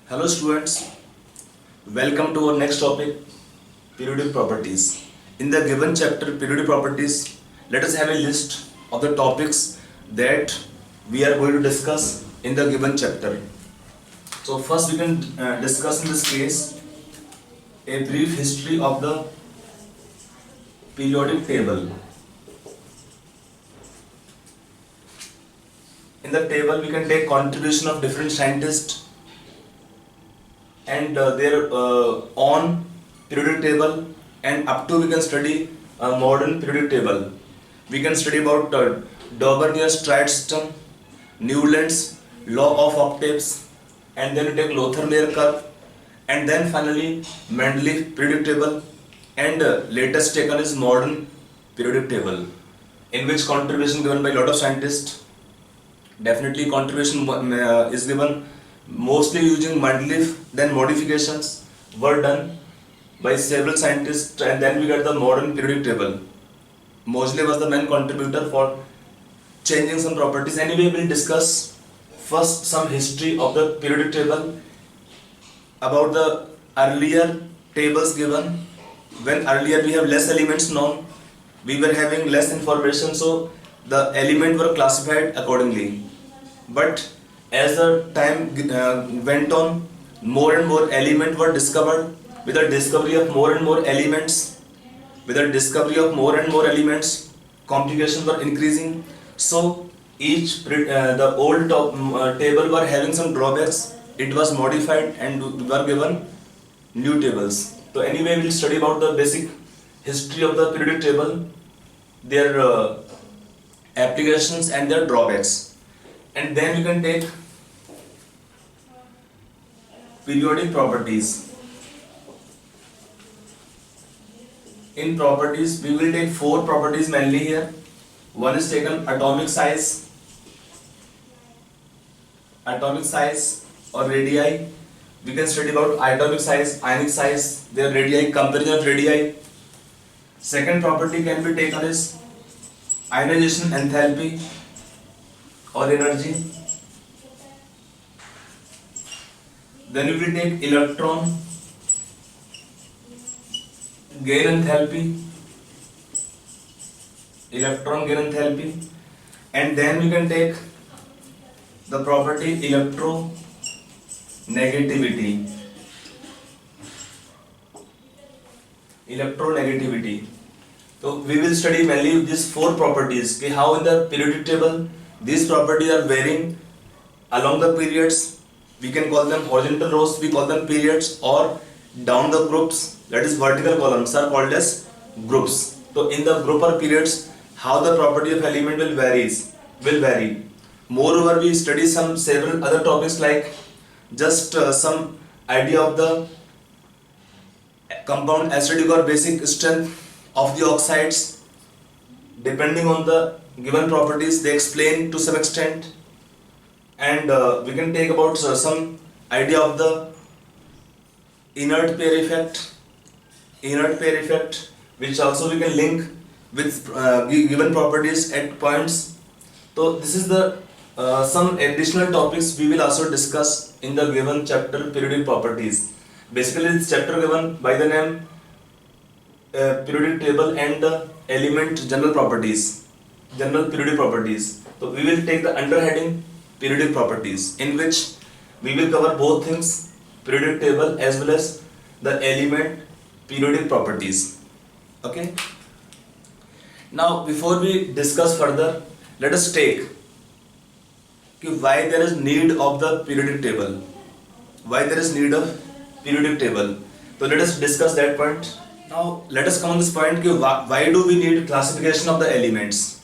Hello students, welcome to our next topic, periodic properties. In the given chapter periodic properties, let us have a list of the topics that we are going to discuss in the given chapter. So first we can discuss in this case a brief history of the periodic table. In the table we can take contribution of different scientists and their own periodic table, and up to we can study a modern periodic table. We can study about Daubernier triad system, Newland's law of octaves, and then we take Lothar-Meyer curve, and then finally Mendeleev periodic table, and latest taken is modern periodic table, in which contribution given by a lot of scientists. Definitely contribution is given mostly using Mendeleev, then modifications were done by several scientists, and then we get the modern periodic table. Moseley was the main contributor for changing some properties. Anyway, we'll discuss first some history of the periodic table, about the earlier tables given. When earlier we have less elements known, we were having less information, so the elements were classified accordingly. But as the time went on, more and more elements were discovered. With the discovery of more and more elements, complications were increasing. So each the old table were having some drawbacks. It was modified and were given new tables. So anyway, we'll study about the basic history of the periodic table, their applications and their drawbacks, and then we can take periodic properties. In properties, we will take four properties mainly here. One is taken atomic size or radii. We can study about atomic size, ionic size, their radii, comparison of radii. Second property can be taken as ionization enthalpy or energy. Then we will take electron gain enthalpy, and then we can take the property electronegativity. So we will study mainly these four properties, how in the periodic table these properties are varying along the periods. We can call them horizontal rows, we call them periods, or down the groups, that is vertical columns, are called as groups. So in the group or periods, how the property of element will vary. Moreover, we study several other topics, like just some idea of the compound acidic or basic strength of the oxides. Depending on the given properties, they explain to some extent, and we can take about some idea of the inert pair effect, which also we can link with given properties at points. So this is the some additional topics we will also discuss in the given chapter, periodic properties. Basically, this chapter given by the name periodic table and element general periodic properties. So we will take the underheading periodic properties, in which we will cover both things, periodic table as well as the element periodic properties. Okay. Now, before we discuss further, let us take why there is need of the periodic table. So let us discuss that point. Now let us come on this point, why do we need classification of the elements?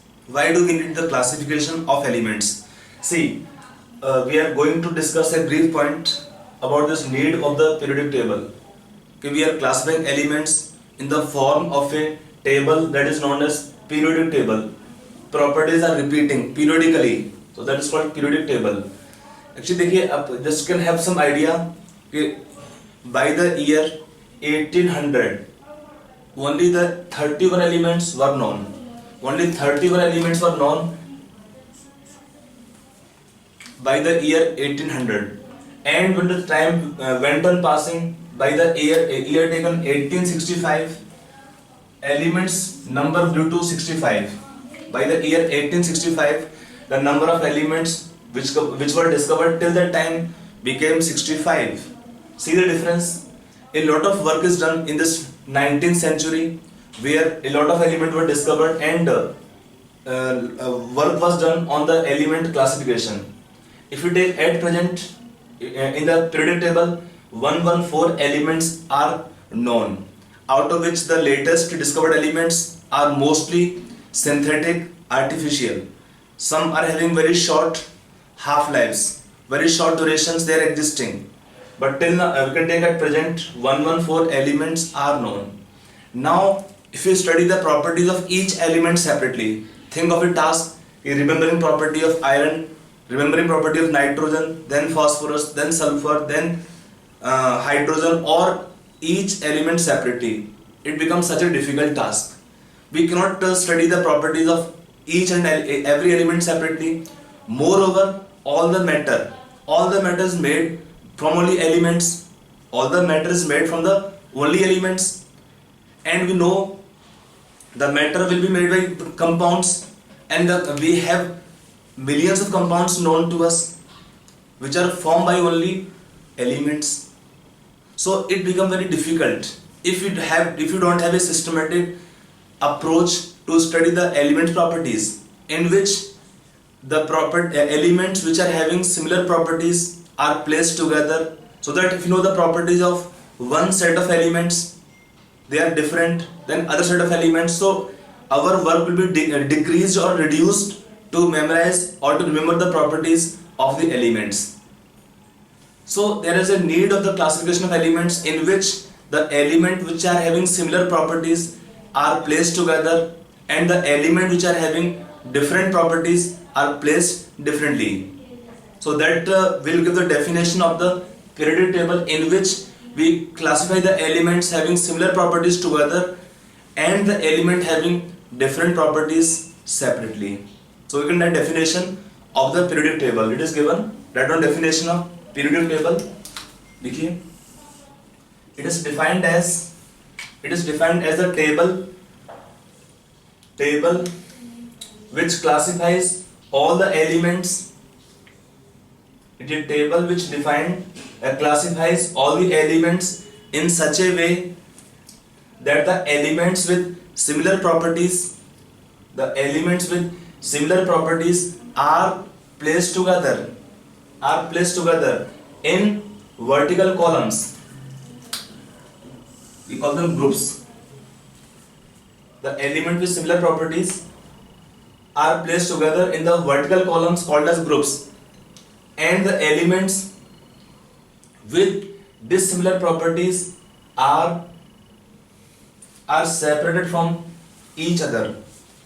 See, we are going to discuss a brief point about this need of the periodic table. We are classifying elements in the form of a table that is known as periodic table. Properties are repeating periodically, so that is called periodic table. Actually, this can have some idea. By the year 1800, only the 31 elements were known. By the year 1800, And when the time went on passing, by the year taken 1865, elements number grew to 65. By the year 1865, the number of elements which were discovered till that time became 65. See the difference? A lot of work is done in this 19th century, where a lot of elements were discovered, and work was done on the element classification. If you take at present, in the periodic table, 114 elements are known, out of which the latest discovered elements are mostly synthetic, artificial. Some are having very short half-lives, very short durations they are existing. But till now, we can take at present 114 elements are known. Now, if you study the properties of each element separately, think of a task, remembering property of iron, remembering property of nitrogen, then phosphorus, then sulfur, then hydrogen, or each element separately. It becomes such a difficult task. We cannot study the properties of each and every element separately. Moreover, all the matter is made from only elements. All the matter is made from the only elements, and we know the matter will be made by compounds, and we have millions of compounds known to us which are formed by only elements. So it becomes very difficult if you don't have a systematic approach to study the element properties, in which the elements which are having similar properties are placed together, so that if you know the properties of one set of elements, they are different than other set of elements, so our work will be decreased or reduced to memorize or to remember the properties of the elements. So there is a need of the classification of elements, in which the element which are having similar properties are placed together, and the element which are having different properties are placed differently. So that will give the definition of the periodic table, in which we classify the elements having similar properties together and the element having different properties separately. So we can write definition of the periodic table. It is given. Write down definition of periodic table. देखिए, it is defined as the table which classifies all the elements. It is a table which classifies all the elements in such a way that the elements with similar properties are placed together in vertical columns. We call them groups. The element with similar properties are placed together in the vertical columns called as groups, and the elements with dissimilar properties are separated from each other.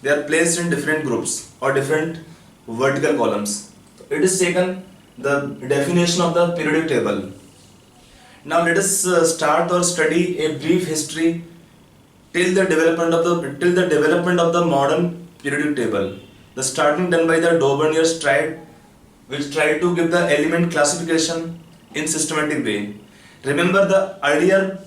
They are placed in different groups or different vertical columns. It is taken the definition of the periodic table. Now let us start or study a brief history till the development of the modern periodic table. The starting done by the Dauberniers which tried to give the element classification in systematic way. Remember, the earlier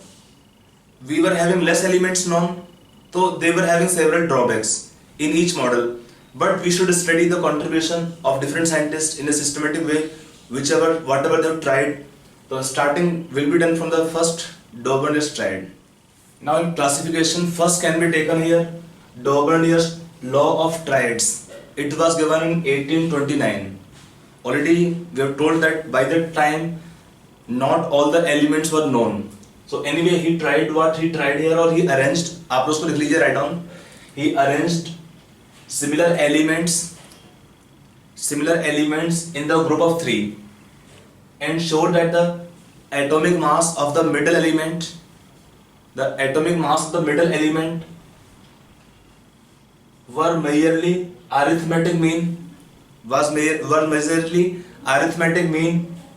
we were having less elements known, so they were having several drawbacks in each model. But we should study the contribution of different scientists in a systematic way, whatever they have tried. The starting will be done from the first Dauberniers tried. Now in classification, first can be taken here Dauberniers law of triads. It was given in 1829. Already we have told that by that time not all the elements were known. So anyway, he tried what he tried here, or he arranged, आप लोग उसको लिख लीजिए, write down. He arranged similar elements in the group of 3 and showed that the atomic mass of the middle element were majorly arithmetic mean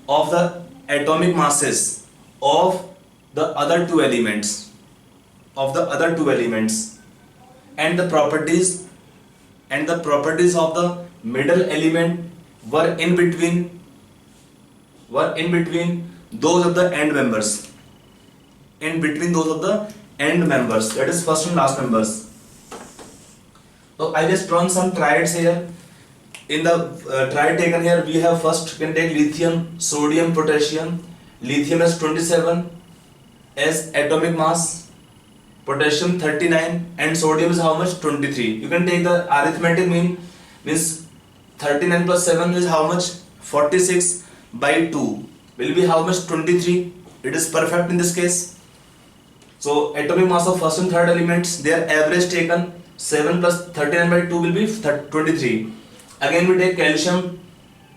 of the atomic masses of the other two elements, and the properties of the middle element were in between were in between those of the end members. In between those of the end members, that is first and last members. So I just drawn some triads here. In the triad taken here, we have first can take lithium, sodium, potassium. Lithium has 27 as atomic mass, potassium 39, and sodium is how much? 23. You can take the arithmetic mean, means 39 plus 7 is how much? 46 by 2 will be how much? 23. It is perfect in this case. So atomic mass of first and third elements, their average taken 7 plus 39 by 2 will be 23. Again we take calcium,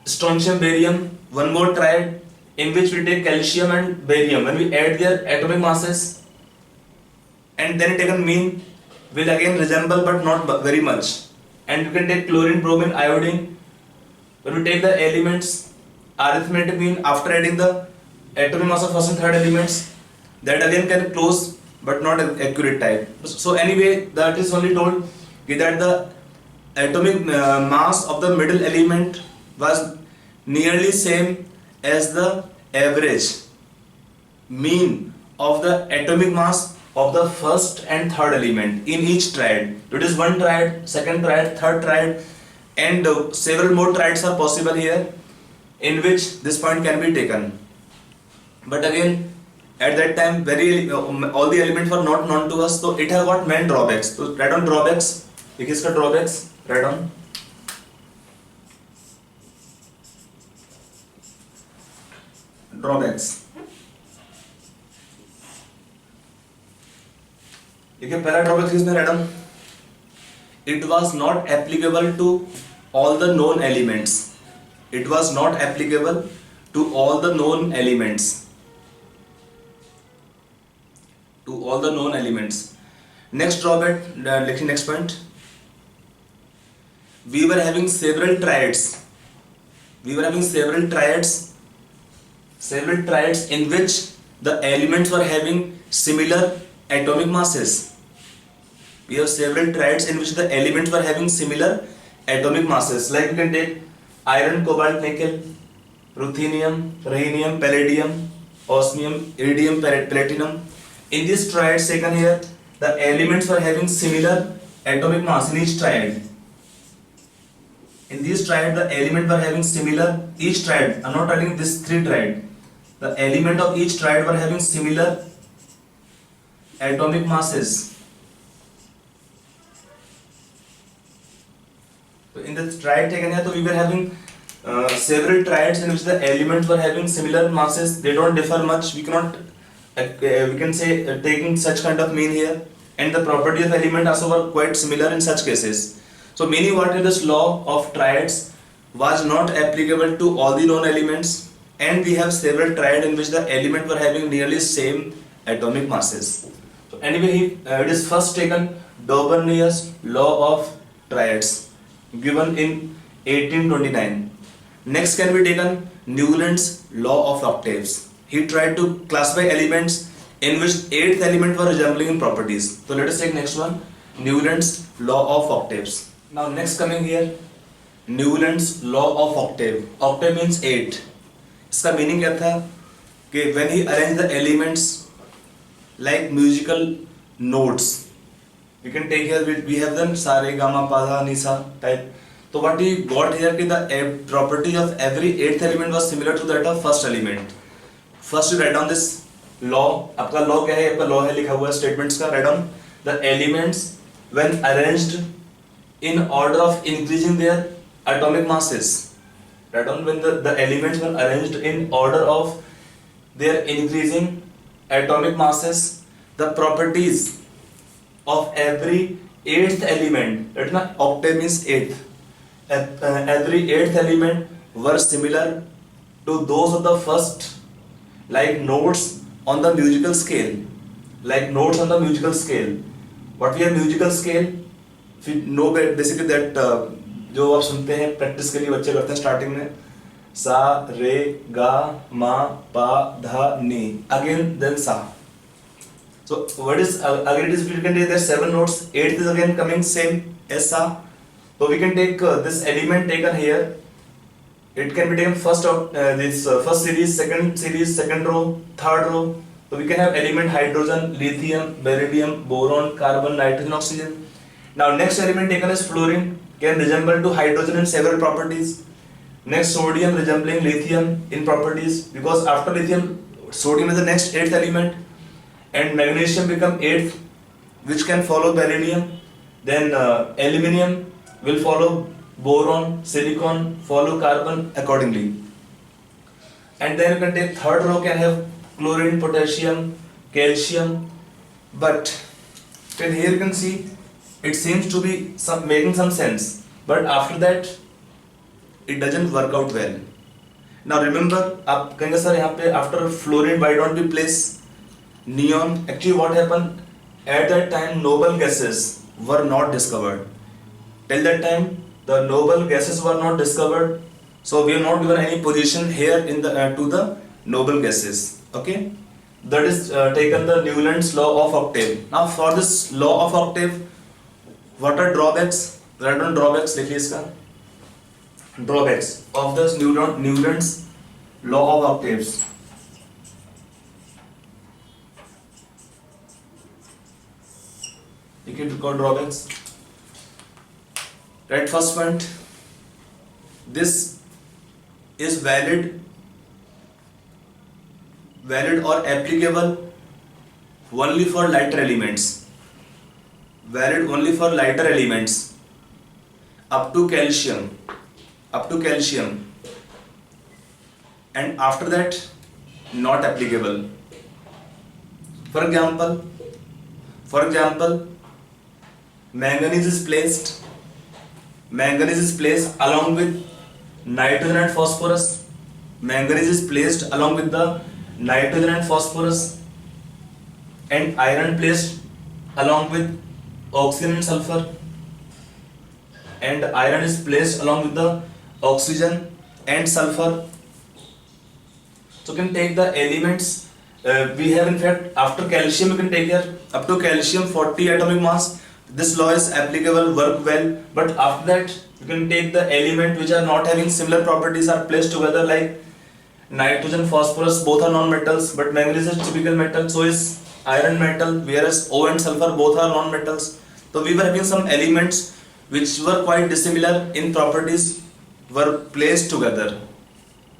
strontium, barium, one more triad in which we take calcium and barium. When we add their atomic masses and then taken mean, will again resemble but not very much. And you can take chlorine, bromine, iodine. When we take the elements, arithmetic mean after adding the atomic mass of first and third elements, that again can close but not accurate type. So anyway, that is only told that the atomic mass of the middle element was nearly same as the average mean of the atomic mass of the first and third element in each triad. It is one triad, second triad, third triad, and several more triads are possible here in which this point can be taken. But again, at that time all the elements were not known to us, so it has got many drawbacks. So write down drawbacks. देखिए इसका drawbacks write down. Drawbacks. देखिए पहला drawback किसमें write down? It was not applicable to all the known elements. It was not applicable to all the known elements. To all the known elements. Next drawback, next point. We were having several triads. We were having several triads in which the elements were having similar atomic masses. We have several triads in which the elements were having similar atomic masses. Like you can take iron, cobalt, nickel, ruthenium, rhenium, palladium, osmium, iridium, platinum. In this triad taken here, the elements were having similar atomic mass in each triad. In this triad, the element were having similar, each triad, I am not writing this three triad. The element of each triad were having similar atomic masses. So in the triad taken here, so we were having several triads in which the elements were having similar masses. They don't differ much. We cannot we can say taking such kind of mean here, and the property of element also were quite similar in such cases. So meaning what is this law of triads was not applicable to all the known elements, and we have several triads in which the element were having nearly same atomic masses. So anyway, it is first taken Daubernius law of triads given in 1829. Next can be taken Newland's law of octaves. He tried to classify elements in which eighth element were resembling in properties. So let us take next one, Newland's law of octaves. Now next coming here, Newland's law of octave. Octave means 8. इसका meaning क्या था कि when he arranged the elements like musical notes, we can take here we have them sa re ga ma pa dha ni sa type. So what he got here कि the property of every eighth element was similar to that of first element. First you write down this law. आपका law क्या है? आपका law है लिखा हुआ statements का. Write down the elements when arranged in order of increasing their atomic masses. Write down when the elements were arranged in order of their increasing atomic masses, the properties of every eighth element. That's not octave means eighth. Every eighth element were similar to those of the first. Like notes on the musical scale. Like notes on the musical scale. What we have musical scale? We know basically that जो आप सुनते हैं practice के लिए बच्चे करते हैं starting में सा रे गा मा पा धा नी अगेन देन सा. So what is again it is we can take there 7 notes. 8th is again coming same as sa. So we can take this element taken here it can be taken first series, second row, third row. So we can have element hydrogen, lithium, beryllium, boron, carbon, nitrogen, oxygen. Now next element taken is fluorine, can resemble to hydrogen in several properties. Next, sodium resembling lithium in properties, because after lithium, sodium is the next eighth element, and magnesium become eighth, which can follow beryllium. Then aluminium will follow boron, silicon follow carbon accordingly. And then you can take third row, can have chlorine, potassium, calcium. But till here you can see it seems to be making some sense, but after that it doesn't work out well. Now remember, आप कहेंगे sir यहाँ पे after fluorine why don't we place neon? Actually what happened at that time, noble gases were not discovered. Till that time the noble gases were not discovered, so we have not given any position here in the to the noble gases. Okay, that is taken the Newland's law of octave. Now for this law of octave, what are drawbacks? Write down drawbacks, लिखिए इसका. Drawbacks of this Newland's law of octaves. You can record drawbacks. Right, first point. This is valid or applicable only for lighter elements. Valid only for lighter elements up to calcium, and after that not applicable. For example, manganese is placed along with nitrogen and phosphorus. Manganese is placed along with the nitrogen and phosphorus, and iron placed along with oxygen and sulfur, and iron is placed along with the oxygen and sulfur. So you can take the elements we have. In fact, after calcium you can take here up to calcium 40 atomic mass. This law is applicable, work well, but after that you can take the element which are not having similar properties, are placed together, like nitrogen, phosphorus, both are non-metals, but manganese is typical metal, so is iron metal, whereas O and sulfur both are non-metals. So we were having some elements which were quite dissimilar in properties were placed together.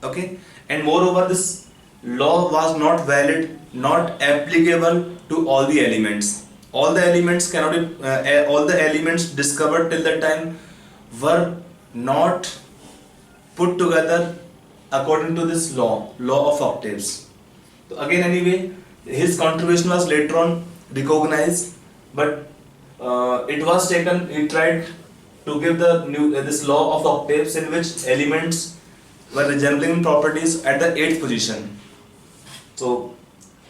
Okay, and moreover this law was not valid, not applicable to all the elements. All the elements cannot be, all the elements discovered till that time were not put together according to this law of octaves. So again, anyway, his contribution was later on recognized, but it was taken. He tried to give the this law of octaves in which elements were resembling in properties at the 8th position. So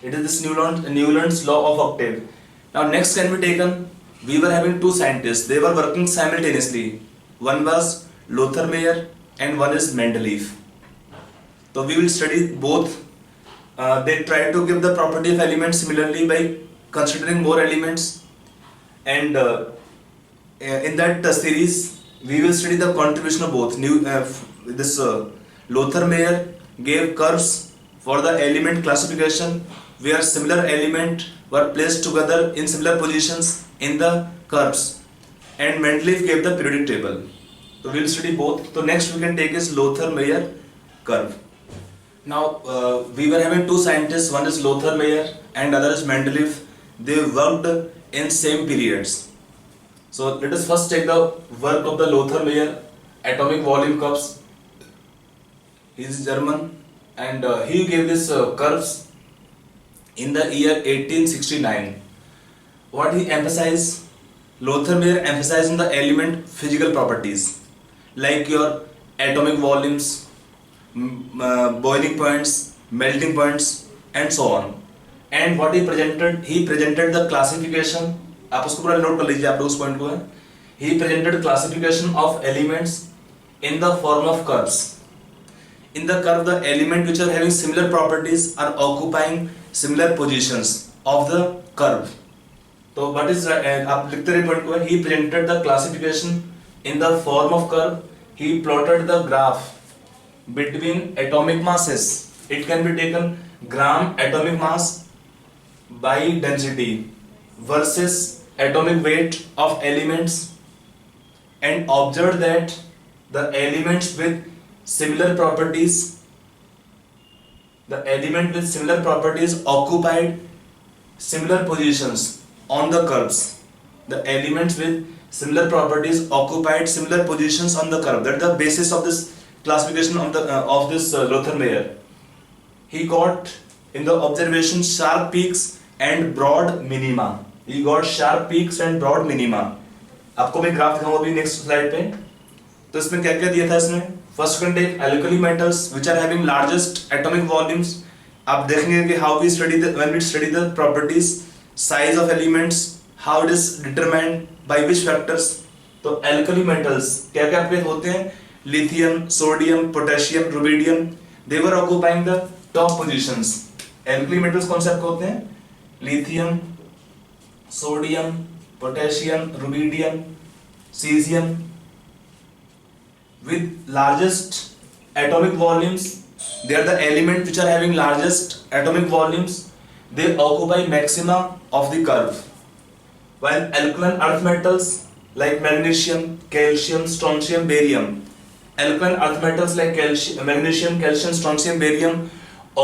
it is this Newland's law of octave. Now next can be taken. We were having two scientists. They were working simultaneously. One was Lothar Meyer and one is Mendeleev. So we will study both. They tried to give the property of elements similarly by considering more elements, and in that series we will study the contribution of both. Lothar Meyer gave curves for the element classification where similar element were placed together in similar positions in the curves, and Mendeleev gave the periodic table. So we will study both. So next we can take is Lothar Meyer curve. Now we were having two scientists, one is Lothar Meyer and other is Mendeleev. They worked in same periods. So let us first take the work of the Lothar Meyer, atomic volume curves. He is German, and he gave this curves in the year 1869. What he emphasized? Lothar Meyer emphasized on the element physical properties like your atomic volumes, boiling points, melting points, and so on. And what he presented the classification. आप उसको पूरा note कर लीजिए, आप लोग उस point को है. He presented classification of elements in the form of curves. In the curve, the element which are having similar properties are occupying similar positions of the curve. So what is आप लिखते रहिए point को है. He presented the classification in the form of curve. He plotted the graph between atomic masses. It can be taken gram atomic mass by density versus atomic weight of elements, and observe that the elements with similar properties, occupied similar positions on the curves. The elements with similar properties occupied similar positions on the curve. That's the basis of this classification of this Lothar-Meyer. He got in the observation sharp peaks and broad minima. आपको मैं graph दिखाऊंगा अभी next slide पे. तो इसमें क्या क्या दिया था इसमें. First can take alkali metals which are having largest atomic volumes. आप देखेंगे कि how we study when we study the properties size of elements, how it is determined by which factors. तो अल्कली मेटल्स क्या क्या आपके होते हैं. Lithium, sodium, potassium, rubidium, they were occupying the top positions. Alkali metals कौन से आपके होते हैं. Lithium, sodium, potassium, rubidium, cesium, with largest atomic volumes. They are the elements which are having largest atomic volumes. They occupy maxima of the curve. While alkaline earth metals like magnesium, calcium, strontium, barium, alkaline earth metals like magnesium, calcium, strontium, barium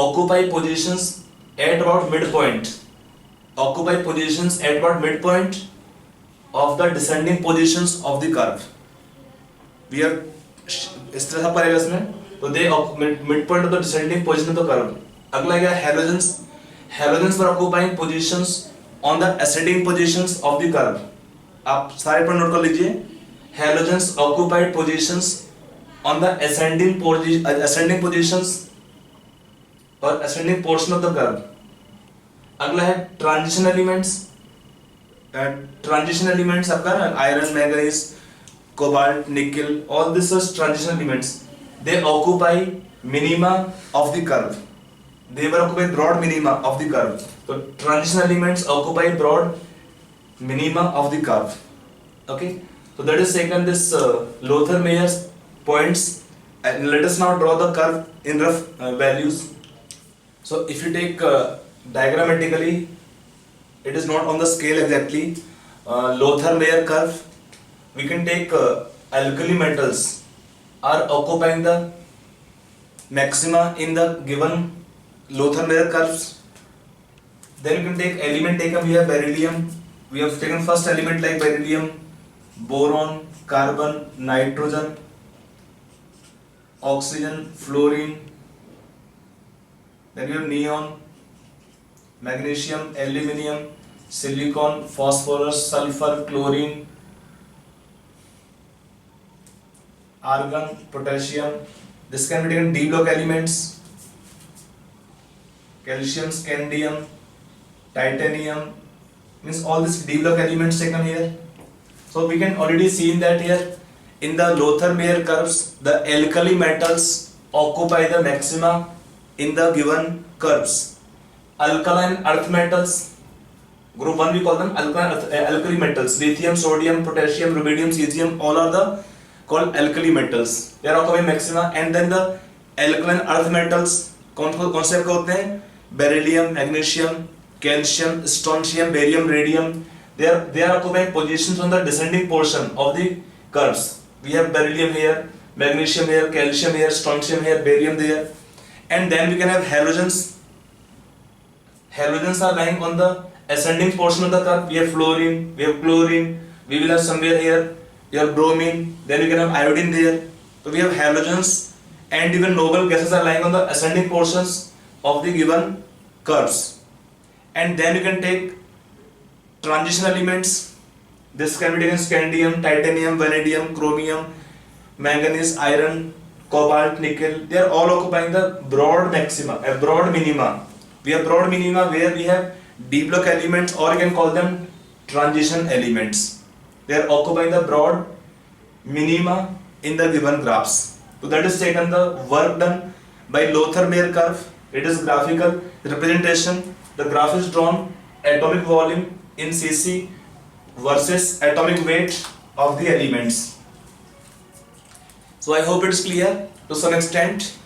occupy positions at about midpoint. Of the descending positions of the curve. We are इस तरह से पढ़ेगा इसमें. तो दे midpoint of the descending position of the curve. अगला क्या halogens. Halogens were occupying positions on the ascending positions of the curve. आप सारे पर नोट कर लीजिए. Halogens occupied positions on the ascending positions और ascending portion of the curve. अगला है transition elements. Transition elements आपका iron, manganese, cobalt, nickel, all these are transition elements. They occupy minima of the curve. They were occupy broad minima of the curve. So transition elements occupy broad minima of the curve. Okay. So that is second this Lothar-Meyer's points. And let us now draw the curve in rough values. So if you take diagrammatically, it is not on the scale exactly. Lothar-Meyer curve, we can take alkali metals are occupying the maxima in the given Lothar-Meyer curves. Then you can take element taken. We have beryllium. We have taken first element like beryllium, boron, carbon, nitrogen, oxygen, fluorine. Then we have neon, magnesium, aluminium, silicon, phosphorus, sulfur, chlorine, argon, potassium. This can be taken D block elements, calcium, scandium, titanium, means all these D block elements taken here. So we can already see that here in the Lothar-Meyer curves, the alkali metals occupy the maxima in the given curves. Alkaline earth metals, group 1 we call them alkali metals. Lithium, sodium, potassium, rubidium, cesium, all are the called alkali metals. They are occupying maxima. And then the alkaline earth metals कौन से होते हैं. Beryllium, magnesium, calcium, strontium, barium, radium. They are occupying positions on the descending portion of the curves. We have beryllium here, magnesium here, calcium here, strontium here, barium there. And then we can have halogens. Halogens are lying on the ascending portion of the curve. We have fluorine, we have chlorine, we will have somewhere here, you have bromine, then we can have iodine there. So we have halogens and even noble gases are lying on the ascending portions of the given curves. And then you can take transition elements. This can be taken scandium, titanium, vanadium, chromium, manganese, iron, cobalt, nickel. They are all occupying the broad maxima, broad minima. We have broad minima where we have D block elements, or you can call them transition elements. They are occupying the broad minima in the given graphs. So that is taken the work done by Lothar-Meyer curve. It is graphical representation. The graph is drawn atomic volume in cc versus atomic weight of the elements. So I hope it is clear. to some extent.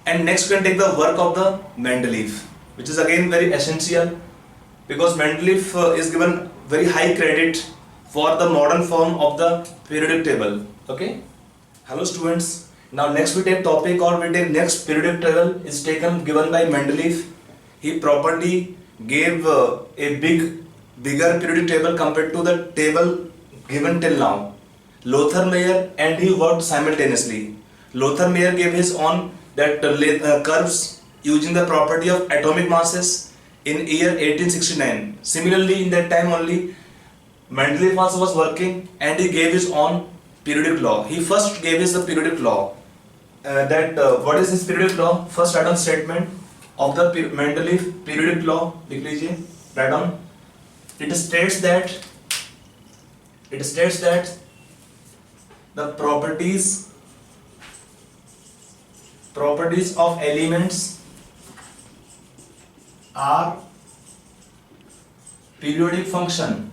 And next we can take the work of the Mendeleev, which is again very essential, because Mendeleev is given very high credit for the modern form of the periodic table. Okay. Hello students. Now next we take topic, or we take next periodic table is given by Mendeleev. He properly gave a bigger periodic table compared to the table given till now. Lothar Meyer and he worked simultaneously. Lothar Meyer gave his own that curves using the property of atomic masses in year 1869. Similarly, in that time only, Mendeleev also was working and he gave his own periodic law. He first gave his the periodic law. What is his periodic law? First write down statement of the Mendeleev periodic law. लिख लीजिए, write down. It states that the properties of elements are periodic function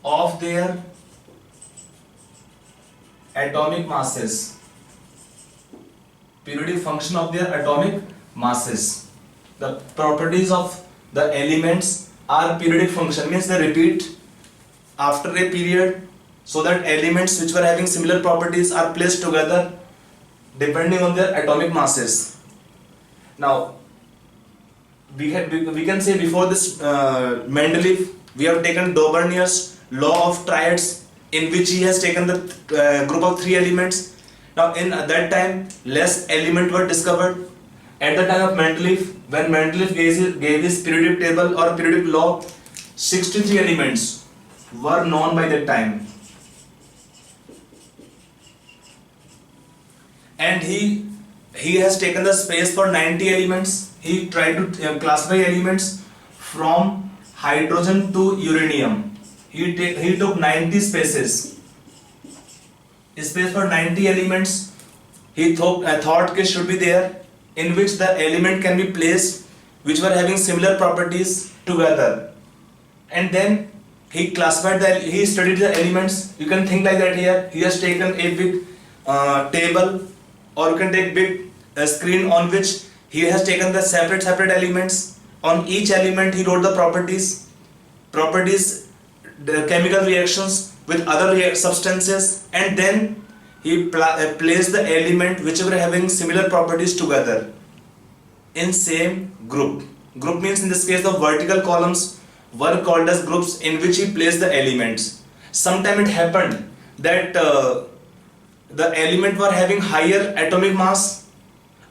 of their atomic masses. Periodic function of their atomic masses. The properties of the elements are periodic function, means they repeat after a period, so that elements which were having similar properties are placed together depending on their atomic masses. Now we can say before this Mendeleev, we have taken Dobrunger's law of triads, in which he has taken the group of 3 elements. Now in that time less elements were discovered. At the time of Mendeleev, when Mendeleev gave his periodic table or periodic law, 63 elements were known by that time. And he has taken the space for 90 elements. He tried to classify elements from hydrogen to uranium. He took 90 spaces. Space for 90 elements he thought should be there, in which the element can be placed which were having similar properties together. And then he classified he studied the elements. You can think like that here. He has taken a big table, or you can take big screen on which he has taken the separate elements. On each element he wrote the properties, the chemical reactions with other substances, and then he placed the element which were having similar properties together in same group. Group means in this case the vertical columns were called as groups in which he placed the elements. Sometime it happened that the element were having higher atomic mass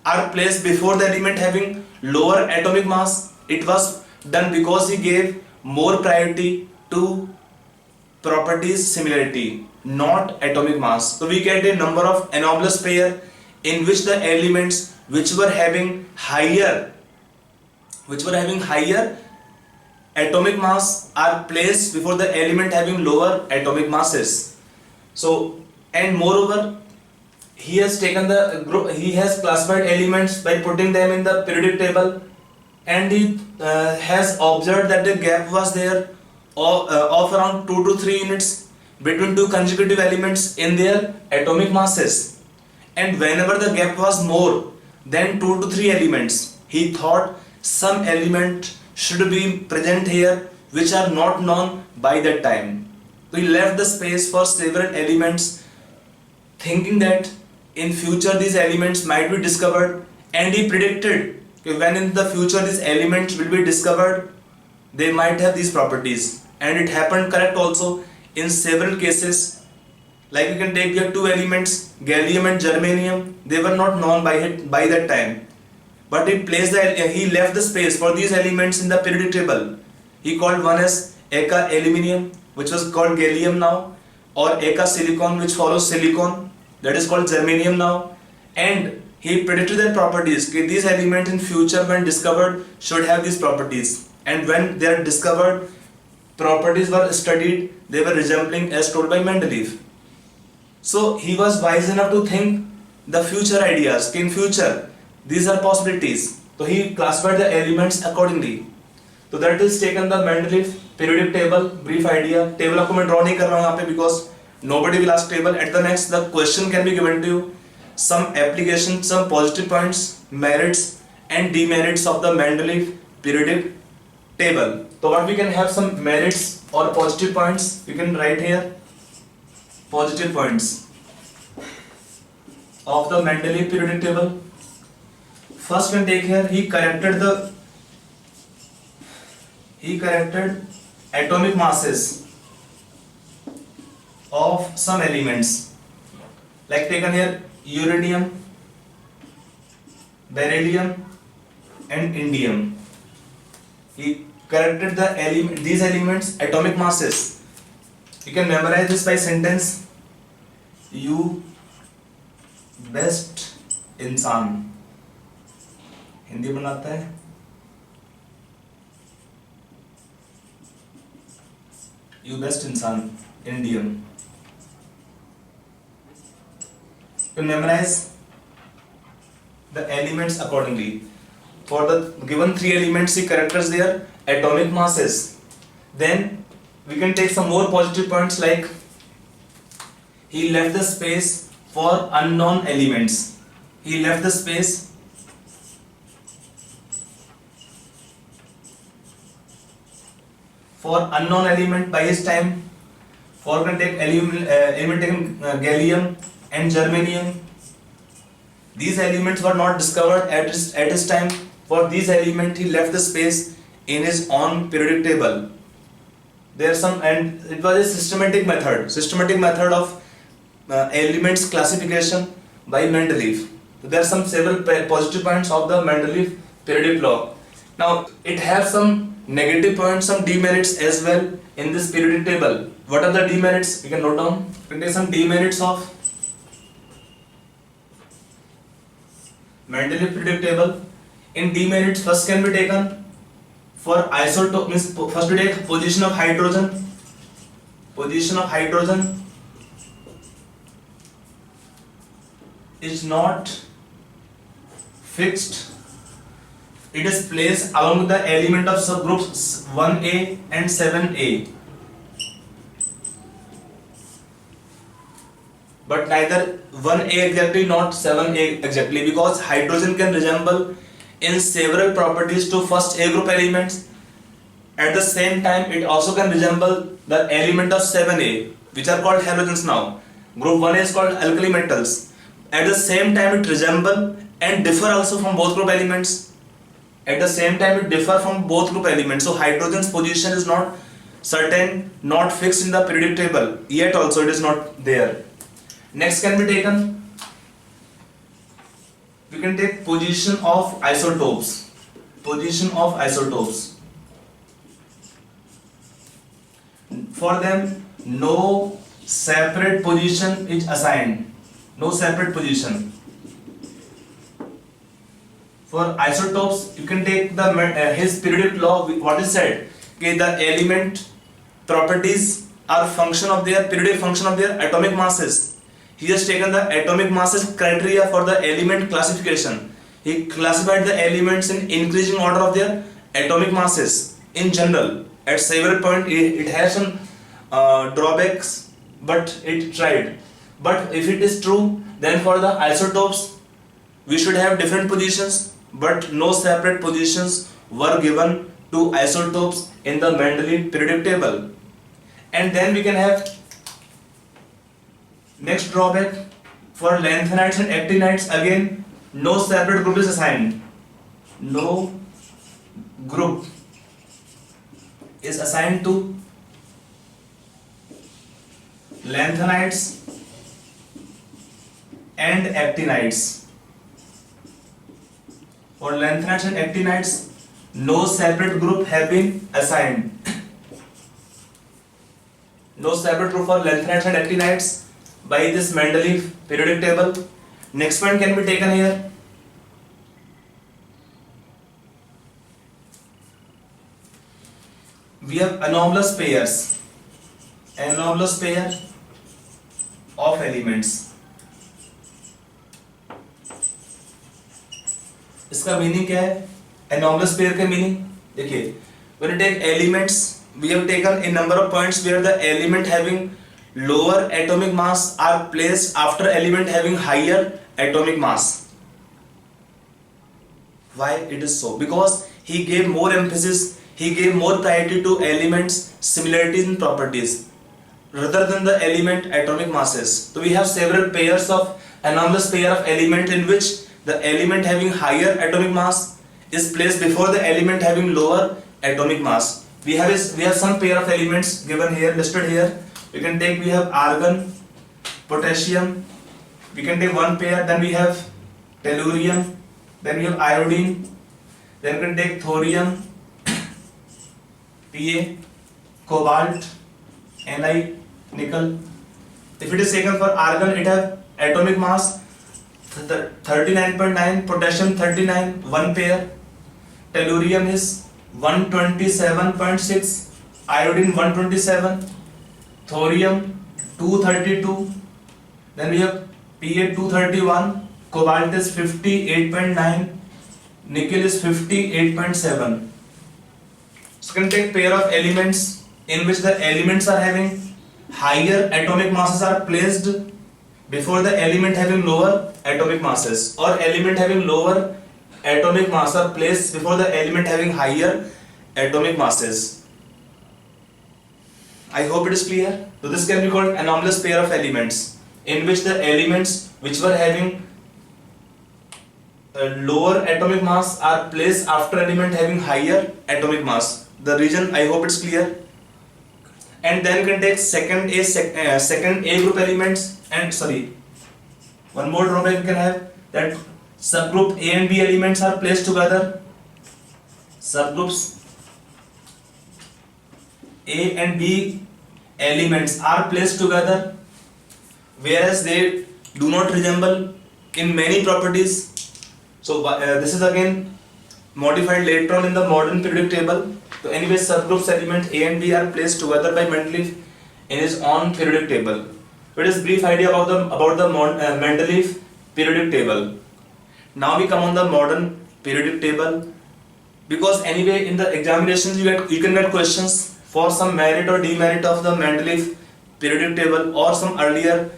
are placed before the element having lower atomic mass. It was done because he gave more priority to properties similarity, not atomic mass. So we get a number of anomalous pair in which the elements which were having higher atomic mass are placed before the element having lower atomic masses. So, and moreover, he has taken the group, he has classified elements by putting them in the periodic table, and he has observed that the gap was there of around 2 to 3 units between 2 consecutive elements in their atomic masses. And whenever the gap was more than 2 to 3 elements, he thought some element should be present here which are not known by that time. So he left the space for several elements, thinking that in future these elements might be discovered, and he predicted when in the future these elements will be discovered, they might have these properties, and it happened correct also in several cases. Like you can take your 2 elements, gallium and germanium, they were not known by that time, but he left the space for these elements in the periodic table. He called one as Eka aluminium, which was called gallium now, or Eka silicon, which follows silicon, that is called germanium now. And he predicted their properties. These elements in future when discovered should have these properties, and when they are discovered, properties were studied, they were resembling as told by Mendeleev. So he was wise enough to think the future ideas. In future these are possibilities, so he classified the elements accordingly. So that is taken the Mendeleev periodic table. Brief idea, table आपको मैं draw नहीं कर रहा हूँ यहाँ पे because Nobody will ask table. At the next, the question can be given to you. Some applications, some positive points, merits and demerits of the Mendeleev periodic table. So what we can have some merits or positive points. You can write here positive points of the Mendeleev periodic table. First, we can take here. He corrected atomic masses of some elements, like taken here uranium, beryllium and indium. He corrected these elements atomic masses. You can memorize this by sentence: you best इंसान. हिंदी बनाता है. You best इंसान, indium. To memorize the elements accordingly. For the given three elements, he corrects their atomic masses. Then we can take some more positive points, like he left the space for unknown elements. He left the space for unknown element by his time. For can take element taken gallium and germanium. These elements were not discovered at his time. For these elements, he left the space in his own periodic table. There are some, and it was a systematic method of elements classification by Mendeleev. So there are some several positive points of the Mendeleev periodic law. Now it has some negative points, some demerits as well in this periodic table. What are the demerits? You can note down. We can take some demerits of Mendeleev periodic table. In demerits, first can be taken for isotope, means first we take position of hydrogen. Position of hydrogen is not fixed. It is placed along with the element of subgroups 1A and 7A. But neither 1A exactly, not 7A exactly, because hydrogen can resemble in several properties to first A group elements. At the same time, it also can resemble the element of 7A, which are called halogens now. Group 1A is called alkali metals. At the same time, it resemble and differ also from both group elements. At the same time, it differ from both group elements. So hydrogen's position is not certain, not fixed in the periodic table. Yet also it is not there. Next can be taken, we can take position of isotopes. Position of isotopes. For them, no separate position is assigned. No separate position. For isotopes, you can take the his periodic law. What is said? Okay, the element properties are function of their periodic function of their atomic masses. He has taken the atomic masses criteria for the element classification. He classified the elements in increasing order of their atomic masses. In general, at several points, it has some drawbacks, but it tried. But if it is true, then for the isotopes, we should have different positions, but no separate positions were given to isotopes in the Mendeleev periodic table. And then we can have next drawback for lanthanides and actinides. Again, no separate group is assigned. No group is assigned to lanthanides and actinides. For lanthanides and actinides, no separate group have been assigned. No separate group for lanthanides and actinides by this Mendeleev periodic table. Next point can be taken here. We have anomalous pairs. Anomalous pair of elements. इसका meaning क्या है? Anomalous pair का meaning देखिए, when you take elements, we have taken a number of points where the element having lower atomic mass are placed after element having higher atomic mass. Why it is so? Because he gave more emphasis, he gave more priority to elements similarities in properties rather than the element atomic masses. So we have several pairs of anomalous pair of element in which the element having higher atomic mass is placed before the element having lower atomic mass. We have some pair of elements given here, listed here. We can take, we have argon, potassium, we can take one pair, then we have tellurium, then we have iodine, then we can take thorium, Pa, cobalt, Ni, nickel. If it is taken for argon, it has atomic mass 39.9, potassium 39, one pair, tellurium is 127.6, iodine 127, thorium 232, then we have Pa 231, cobalt is 58.9, nickel is 58.7. So you can take pair of elements in which the elements are having higher atomic masses are placed before the element having lower atomic masses, or element having lower atomic mass are placed before the element having higher atomic masses. I hope it is clear. So this can be called anomalous pair of elements, in which the elements which were having lower atomic mass are placed after element having higher atomic mass. The reason, I hope it's clear. And then you can take second A group elements, and one more drawback you can have, that subgroup A and B elements are placed together. Subgroups A and B elements are placed together, whereas they do not resemble in many properties. So this is again modified later on in the modern periodic table. So anyway, subgroups element A and B are placed together by Mendeleev in his own periodic table. So it is brief idea about the Mendeleev periodic table. Now we come on the modern periodic table, because anyway in the examinations you can get questions for some merit or demerit of the Mendeleev periodic table or some earlier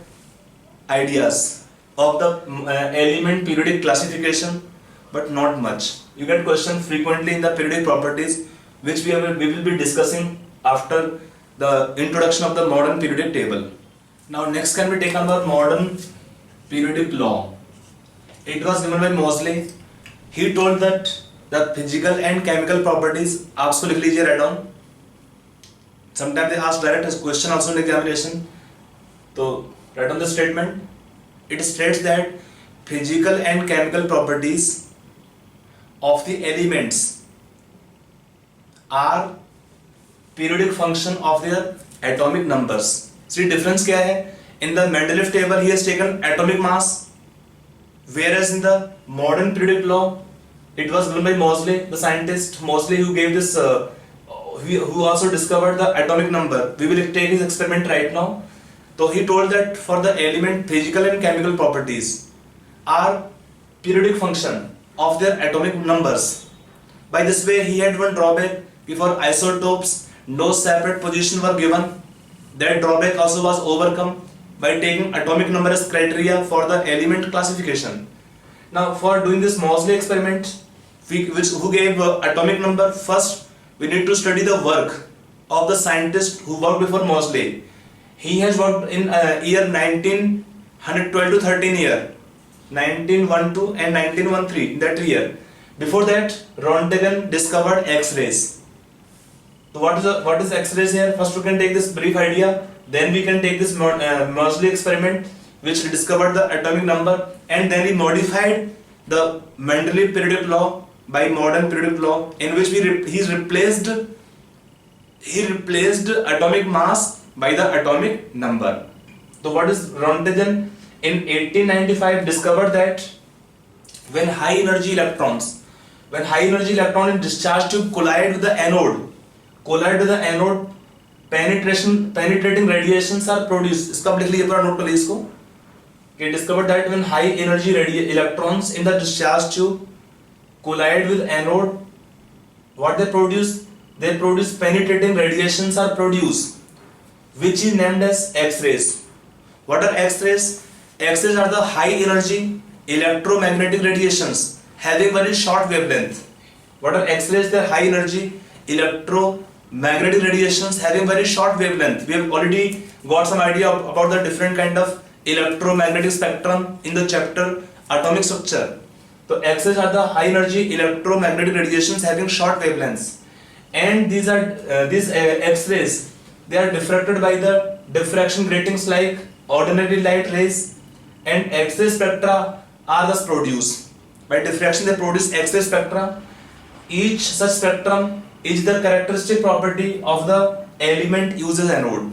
ideas of the element periodic classification, but not much. You get questions frequently in the periodic properties, which we will be discussing after the introduction of the modern periodic table. Now next can be taken about modern periodic law. It was given by Moseley. He told that the physical and chemical properties, आपको लिख लीजिए write down. Sometimes they ask direct question also in examination. So write down the statement. It states that physical and chemical properties of the elements are periodic function of their atomic numbers. See difference क्या है? In the Mendeleev table he has taken atomic mass, whereas in the modern periodic law it was given by Moseley, the scientist Moseley, who gave this, who also discovered the atomic number. We will take his experiment right now. So he told that for the element physical and chemical properties are periodic function of their atomic numbers. By this way he had one drawback. For isotopes, no separate position were given. That drawback also was overcome by taking atomic number as criteria for the element classification. Now for doing this Moseley experiment, who gave atomic number, first we need to study the work of the scientist who worked before Moseley. He has worked in year 1912 to 13 year, 1912 and 1913, that year. Before that, Rontgen discovered X-rays. So what is X-rays here? First we can take this brief idea, then we can take this Moseley experiment which discovered the atomic number, and then he modified the Mendeleev periodic law by modern periodic law, in which he replaced atomic mass by the atomic number. So what is Rontgen in 1895 discovered that when high energy electron is discharged to collide with the anode, penetrating radiations are produced. इसका लिख लीजिए पूरा note कर लीजिए इसको. He discovered that when high energy electrons in the discharge tube collide with anode, what they produce? They produce penetrating radiations are produced. which is named as X-rays. What are X-rays? X-rays are the high energy electromagnetic radiations having very short wavelength. What are X-rays? They are high energy electromagnetic radiations having very short wavelength. We have already got some idea about the different kind of electromagnetic spectrum in the chapter atomic structure. So X-rays are the high energy electromagnetic radiations having short wavelengths, and these X-rays, they are diffracted by the diffraction gratings like ordinary light rays, and X-ray spectra are thus produced. By diffraction they produce X-ray spectra. Each such spectrum is the characteristic property of the element used as anode.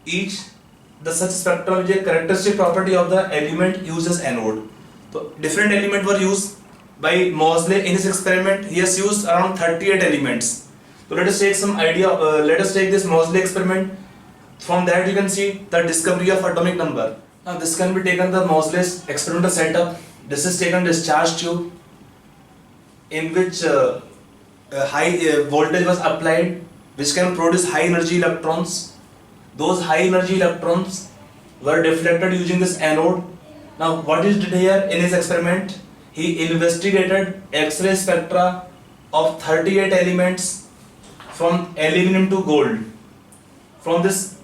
Such spectrum is a characteristic property of the element used as anode. So different elements were used by Moseley in his experiment. He has used around 38 elements. So let us take some idea. Let us take this Moseley experiment. From that you can see the discovery of atomic number. Now this can be taken the Moseley's experimental setup. This is taken discharge tube in which high voltage was applied, which can produce high energy electrons. Those high energy electrons were deflected using this anode. Now what he did here in his experiment, he investigated X-ray spectra of 38 elements from aluminum to gold. From this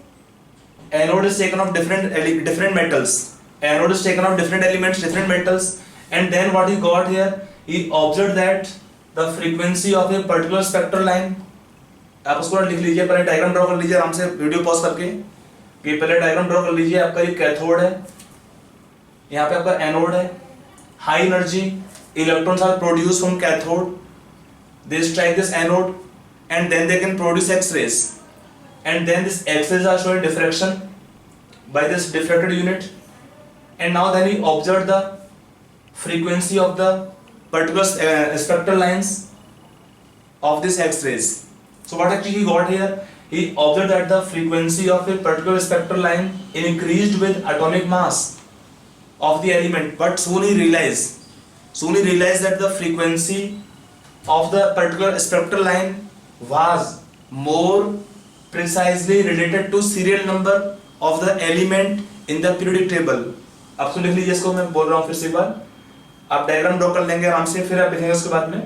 anode is taken of different metals. Anode is taken of different elements, different metals, and then what he got here, he observed that the frequency of a particular spectral line. आप उसको लिख लीजिए, पहले diagram draw कर लीजिए आराम से video pause करके, कि पहले डायग्राम ड्रॉ कर लीजिए. आपका ये कैथोड है, यहाँ पे आपका एनोड है. High energy electrons are produced from cathode, they strike this anode and then they can produce X-rays, and then this X-rays are showing diffraction by this diffracted unit, and now then he observed the frequency of the particular spectral lines of this X-rays. So what actually he got here, he observed that the frequency of a particular spectral line increased with atomic mass of the element, but soon he realized that the frequency of the particular spectral line was more precisely related to serial number of the element in the periodic table. आप सुन लिख लीजिए इसको, मैं बोल रहा हूँ फिर से एक बार. आप डायग्राम ड्रॉ कर लेंगे आराम से, फिर आप लिखेंगे उसके बाद में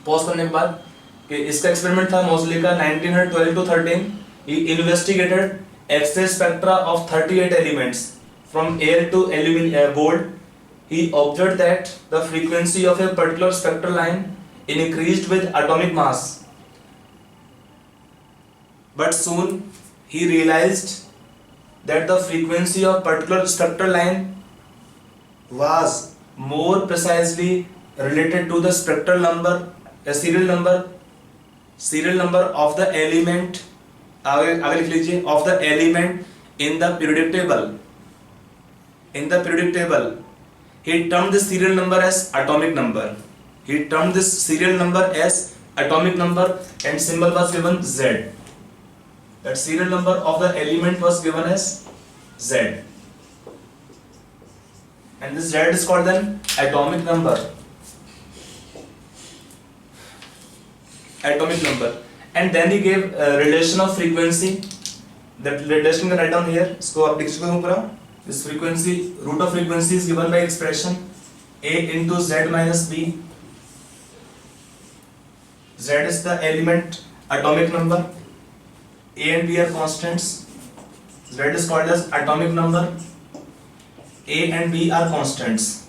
पॉज करने के बाद कि इसका एक्सपेरिमेंट था मोस्टली का 1912 to 13. He investigated X-ray spectra of 38 elements from air to gold. He observed that the frequency of a particular spectral line increased with atomic mass. But soon he realized that the frequency of particular spectral line was more precisely related to the spectral number, serial number of the element. आगे लिख लीजिए, of the element in the periodic table. In the periodic table, he termed this serial number as atomic number. And symbol was given Z. That serial number of the element was given as Z, and this Z is called an atomic number. And then he gave a relation of frequency. That relation you can write down here. इसको आप लिख चुके हो पूरा. This frequency, root of frequency is given by expression A into Z minus B. Z is the element atomic number. A and B are constants. Z is called as atomic number. A and B are constants.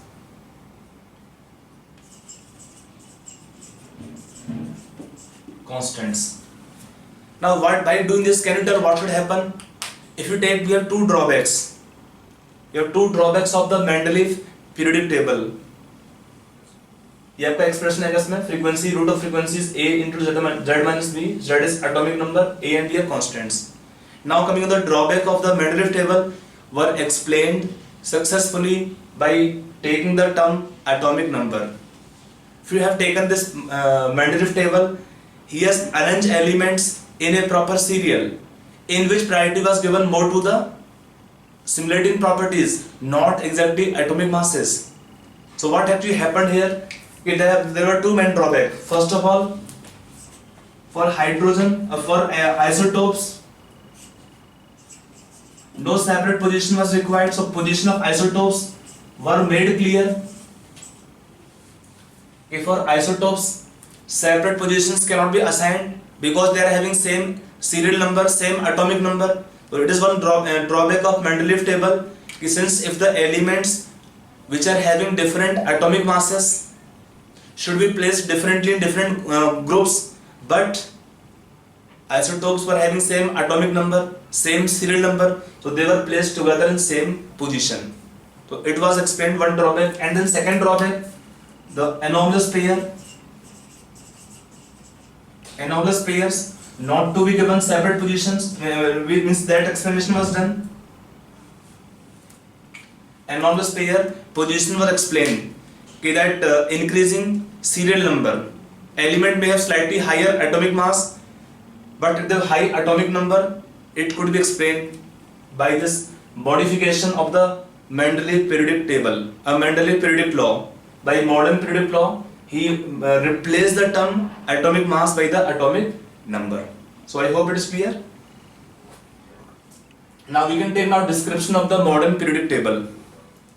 Now, by doing this, can you tell what should happen? If you take, we have two drawbacks. Of the Mendeleev periodic table. ये आपका expression है इसमें, frequency, root of frequency is a into z minus b. Z is atomic number, a and b are constants. Now coming to the drawback of the Mendeleev table were explained successfully by taking the term atomic number. If you have taken this Mendeleev table, he has arranged elements in a proper serial in which priority was given more to the simulating properties, not exactly atomic masses. So what actually happened here? There were two main drawbacks. First of all, for hydrogen, for isotopes No separate position was required, so position of isotopes were made clear. If for isotopes separate positions cannot be assigned because they are having same serial number, same atomic number. So it is one drawback of Mendeleev table, since if the elements which are having different atomic masses should be placed differently in different groups, but isotopes were having same atomic number, same serial number, so they were placed together in same position. So it was explained one drawback. And then second drawback, the anomalous pair. Anomalous pairs not to be given separate positions, means that explanation was done. Anomalous pair position was explained that increasing serial number, element may have slightly higher atomic mass, but the high atomic number, it could be explained by this modification of the Mendeleev periodic table, a Mendeleev periodic law. By modern periodic law, he replaced the term atomic mass by the atomic number. So I hope it is clear. Now we can take now description of the modern periodic table.